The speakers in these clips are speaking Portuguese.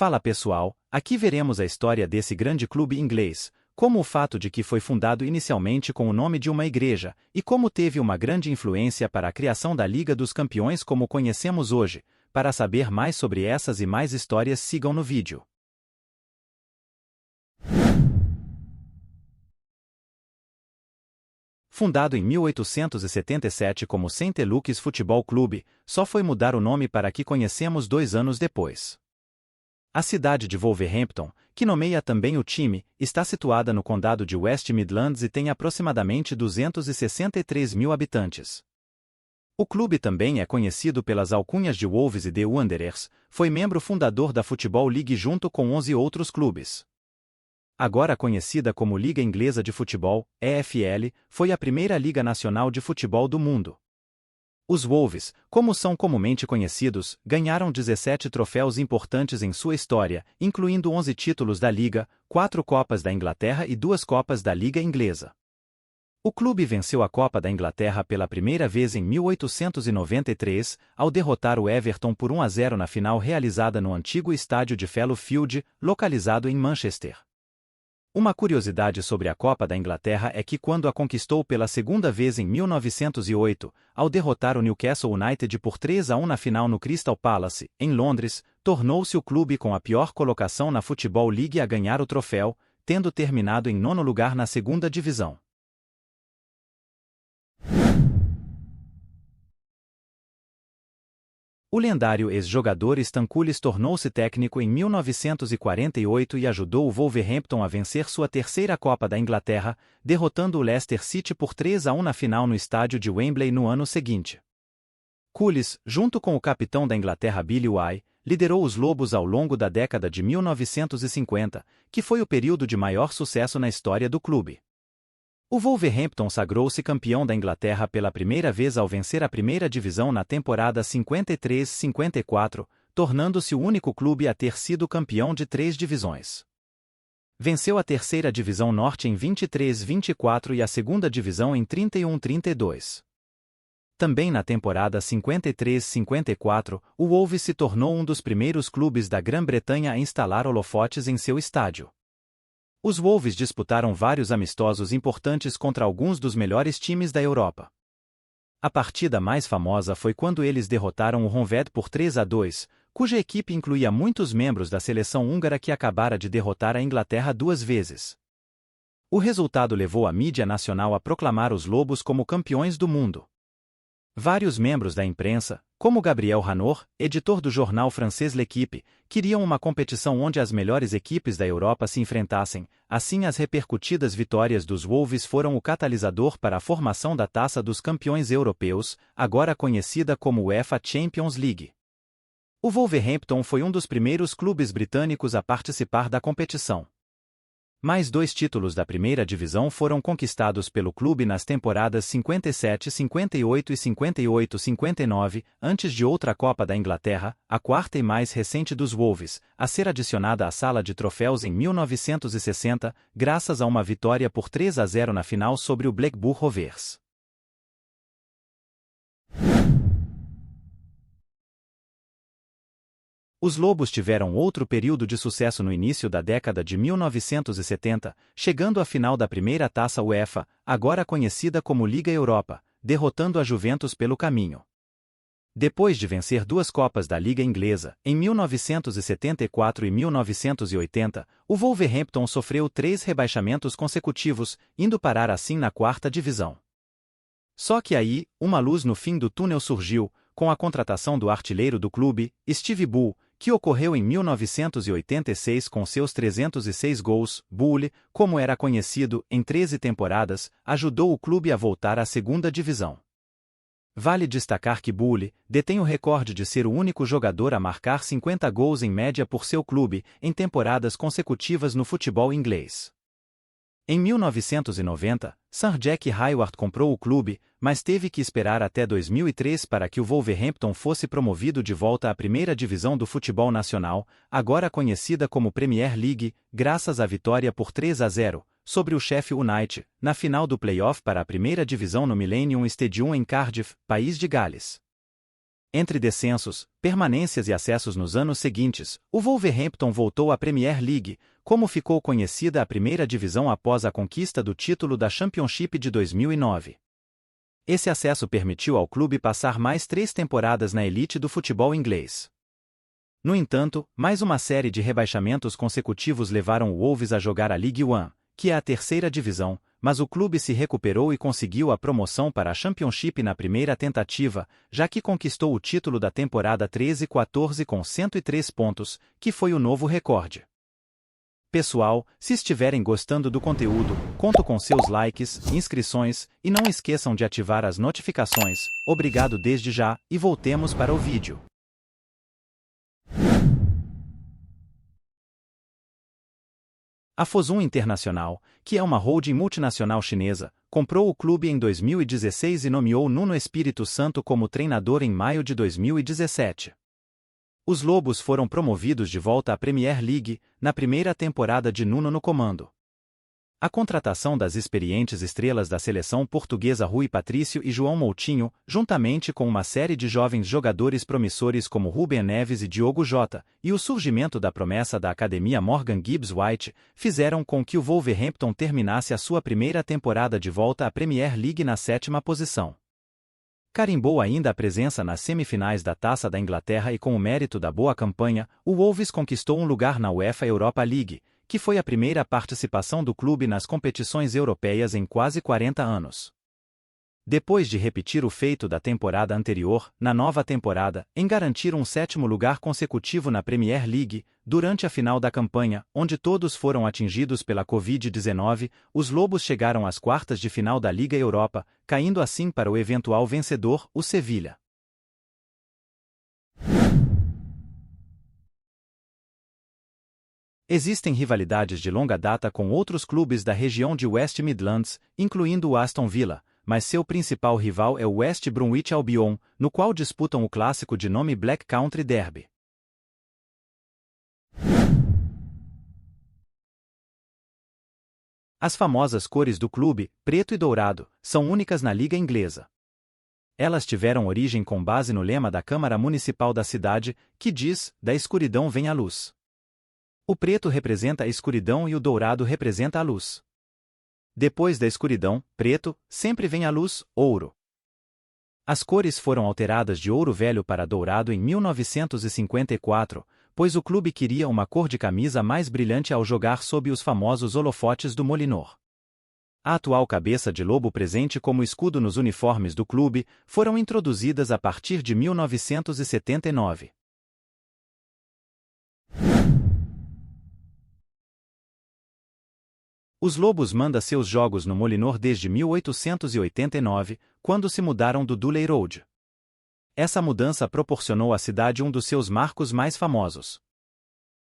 Fala pessoal, aqui veremos a história desse grande clube inglês, como o fato de que foi fundado inicialmente com o nome de uma igreja, e como teve uma grande influência para a criação da Liga dos Campeões como conhecemos hoje. Para saber mais sobre essas e mais histórias, sigam no vídeo. Fundado em 1877 como St. Luke's Futebol Clube, só foi mudar o nome para que conhecemos 2 anos depois. A cidade de Wolverhampton, que nomeia também o time, está situada no condado de West Midlands e tem aproximadamente 263 mil habitantes. O clube também é conhecido pelas alcunhas de Wolves e The Wanderers, foi membro fundador da Football League junto com 11 outros clubes. Agora conhecida como Liga Inglesa de Futebol, EFL, foi a primeira liga nacional de futebol do mundo. Os Wolves, como são comumente conhecidos, ganharam 17 troféus importantes em sua história, incluindo 11 títulos da Liga, 4 Copas da Inglaterra e 2 Copas da Liga Inglesa. O clube venceu a Copa da Inglaterra pela primeira vez em 1893, ao derrotar o Everton por 1-0 na final realizada no antigo estádio de Fallowfield, localizado em Manchester. Uma curiosidade sobre a Copa da Inglaterra é que quando a conquistou pela segunda vez em 1908, ao derrotar o Newcastle United por 3-1 na final no Crystal Palace, em Londres, tornou-se o clube com a pior colocação na Football League a ganhar o troféu, tendo terminado em 9º lugar na segunda divisão. O lendário ex-jogador Stan Cullis tornou-se técnico em 1948 e ajudou o Wolverhampton a vencer sua terceira Copa da Inglaterra, derrotando o Leicester City por 3-1 na final no estádio de Wembley no ano seguinte. Cullis, junto com o capitão da Inglaterra Billy White, liderou os Lobos ao longo da década de 1950, que foi o período de maior sucesso na história do clube. O Wolverhampton sagrou-se campeão da Inglaterra pela primeira vez ao vencer a primeira divisão na temporada 53-54, tornando-se o único clube a ter sido campeão de 3 divisões. Venceu a terceira divisão norte em 23-24 e a segunda divisão em 31-32. Também na temporada 53-54, o Wolves se tornou um dos primeiros clubes da Grã-Bretanha a instalar holofotes em seu estádio. Os Wolves disputaram vários amistosos importantes contra alguns dos melhores times da Europa. A partida mais famosa foi quando eles derrotaram o Honvéd por 3-2, cuja equipe incluía muitos membros da seleção húngara que acabara de derrotar a Inglaterra 2 vezes. O resultado levou a mídia nacional a proclamar os Lobos como campeões do mundo. Vários membros da imprensa, como Gabriel Ranor, editor do jornal francês L'Équipe, queriam uma competição onde as melhores equipes da Europa se enfrentassem, assim as repercutidas vitórias dos Wolves foram o catalisador para a formação da Taça dos Campeões Europeus, agora conhecida como UEFA Champions League. O Wolverhampton foi um dos primeiros clubes britânicos a participar da competição. Mais 2 títulos da primeira divisão foram conquistados pelo clube nas temporadas 57-58 e 58-59, antes de outra Copa da Inglaterra, a quarta e mais recente dos Wolves, a ser adicionada à sala de troféus em 1960, graças a uma vitória por 3-0 na final sobre o Blackburn Rovers. Os Lobos tiveram outro período de sucesso no início da década de 1970, chegando à final da primeira taça UEFA, agora conhecida como Liga Europa, derrotando a Juventus pelo caminho. Depois de vencer 2 Copas da Liga Inglesa, em 1974 e 1980, o Wolverhampton sofreu 3 rebaixamentos consecutivos, indo parar assim na 4ª divisão. Só que aí, uma luz no fim do túnel surgiu, com a contratação do artilheiro do clube, Steve Bull, que ocorreu em 1986 com seus 306 gols. Bull, como era conhecido, em 13 temporadas, ajudou o clube a voltar à 2ª divisão. Vale destacar que Bull detém o recorde de ser o único jogador a marcar 50 gols em média por seu clube, em temporadas consecutivas no futebol inglês. Em 1990, Sir Jack Hayward comprou o clube, mas teve que esperar até 2003 para que o Wolverhampton fosse promovido de volta à primeira divisão do futebol nacional, agora conhecida como Premier League, graças à vitória por 3-0, sobre o Sheffield United, na final do play-off para a primeira divisão no Millennium Stadium em Cardiff, País de Gales. Entre descensos, permanências e acessos nos anos seguintes, o Wolverhampton voltou à Premier League, como ficou conhecida a primeira divisão após a conquista do título da Championship de 2009. Esse acesso permitiu ao clube passar mais 3 temporadas na elite do futebol inglês. No entanto, mais uma série de rebaixamentos consecutivos levaram o Wolves a jogar a League One, que é a terceira divisão, mas o clube se recuperou e conseguiu a promoção para a Championship na primeira tentativa, já que conquistou o título da temporada 13-14 com 103 pontos, que foi o novo recorde. Pessoal, se estiverem gostando do conteúdo, conto com seus likes, inscrições, e não esqueçam de ativar as notificações. Obrigado desde já, e voltemos para o vídeo. A Fosun Internacional, que é uma holding multinacional chinesa, comprou o clube em 2016 e nomeou Nuno Espírito Santo como treinador em maio de 2017. Os Lobos foram promovidos de volta à Premier League, na primeira temporada de Nuno no comando. A contratação das experientes estrelas da seleção portuguesa Rui Patrício e João Moutinho, juntamente com uma série de jovens jogadores promissores como Rúben Neves e Diogo Jota, e o surgimento da promessa da academia Morgan Gibbs White, fizeram com que o Wolverhampton terminasse a sua primeira temporada de volta à Premier League na 7ª posição. Carimbou ainda a presença nas semifinais da Taça da Inglaterra e com o mérito da boa campanha, o Wolves conquistou um lugar na UEFA Europa League, que foi a primeira participação do clube nas competições europeias em quase 40 anos. Depois de repetir o feito da temporada anterior, na nova temporada, em garantir um 7º lugar consecutivo na Premier League, durante a final da campanha, onde todos foram atingidos pela Covid-19, os Lobos chegaram às quartas de final da Liga Europa, caindo assim para o eventual vencedor, o Sevilha. Existem rivalidades de longa data com outros clubes da região de West Midlands, incluindo o Aston Villa, mas seu principal rival é o West Bromwich Albion, no qual disputam o clássico de nome Black Country Derby. As famosas cores do clube, preto e dourado, são únicas na Liga Inglesa. Elas tiveram origem com base no lema da Câmara Municipal da cidade, que diz: "Da escuridão vem a luz". O preto representa a escuridão e o dourado representa a luz. Depois da escuridão, preto, sempre vem a luz, ouro. As cores foram alteradas de ouro velho para dourado em 1954, pois o clube queria uma cor de camisa mais brilhante ao jogar sob os famosos holofotes do Molinor. A atual cabeça de lobo presente como escudo nos uniformes do clube foram introduzidas a partir de 1979. Os Lobos mandam seus jogos no Molinor desde 1889, quando se mudaram do Duley Road. Essa mudança proporcionou à cidade um dos seus marcos mais famosos.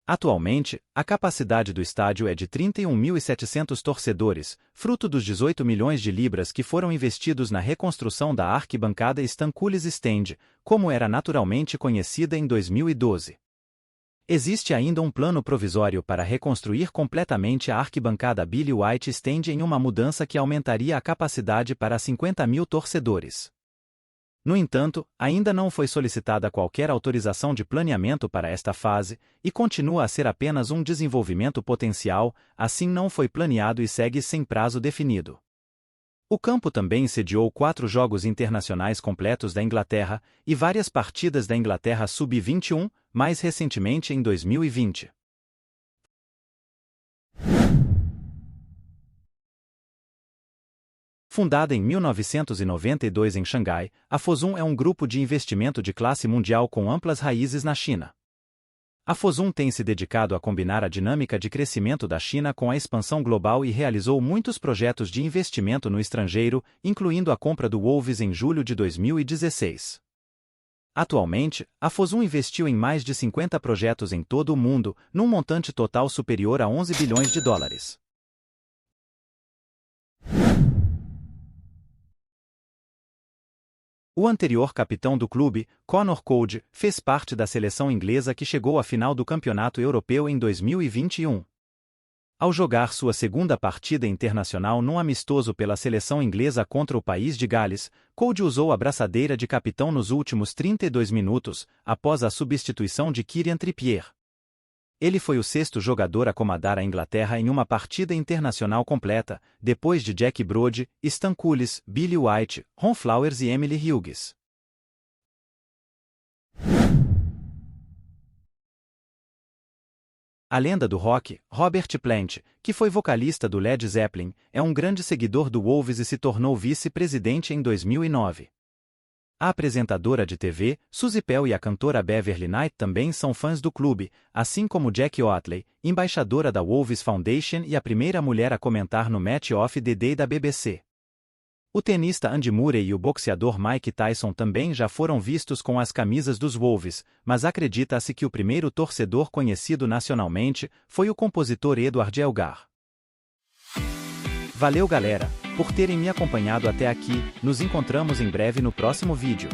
Atualmente, a capacidade do estádio é de 31.700 torcedores, fruto dos 18 milhões de libras que foram investidos na reconstrução da arquibancada Stanculis Stand, como era naturalmente conhecida em 2012. Existe ainda um plano provisório para reconstruir completamente a arquibancada Billy White Stand em uma mudança que aumentaria a capacidade para 50.000 torcedores. No entanto, ainda não foi solicitada qualquer autorização de planeamento para esta fase, e continua a ser apenas um desenvolvimento potencial, assim não foi planeado e segue sem prazo definido. O campo também sediou 4 jogos internacionais completos da Inglaterra e várias partidas da Inglaterra Sub-21, mais recentemente em 2020. Fundada em 1992 em Xangai, a Fosun é um grupo de investimento de classe mundial com amplas raízes na China. A Fosun tem se dedicado a combinar a dinâmica de crescimento da China com a expansão global e realizou muitos projetos de investimento no estrangeiro, incluindo a compra do Wolves em julho de 2016. Atualmente, a Fosun investiu em mais de 50 projetos em todo o mundo, num montante total superior a 11 bilhões de dólares. O anterior capitão do clube, Conor Code, fez parte da seleção inglesa que chegou à final do Campeonato Europeu em 2021. Ao jogar sua segunda partida internacional num amistoso pela seleção inglesa contra o país de Gales, Cody usou a braçadeira de capitão nos últimos 32 minutos, após a substituição de Kieran Trippier. Ele foi o sexto jogador a comandar a Inglaterra em uma partida internacional completa, depois de Jack Brody, Stan Cullis, Billy White, Ron Flowers e Emily Hughes. A lenda do rock, Robert Plant, que foi vocalista do Led Zeppelin, é um grande seguidor do Wolves e se tornou vice-presidente em 2009. A apresentadora de TV, Suzy Pell, e a cantora Beverly Knight também são fãs do clube, assim como Jack Oatley, embaixadora da Wolves Foundation e a primeira mulher a comentar no Match of the Day da BBC. O tenista Andy Murray e o boxeador Mike Tyson também já foram vistos com as camisas dos Wolves, mas acredita-se que o primeiro torcedor conhecido nacionalmente foi o compositor Edward Elgar. Valeu, galera, por terem me acompanhado até aqui. Nos encontramos em breve no próximo vídeo.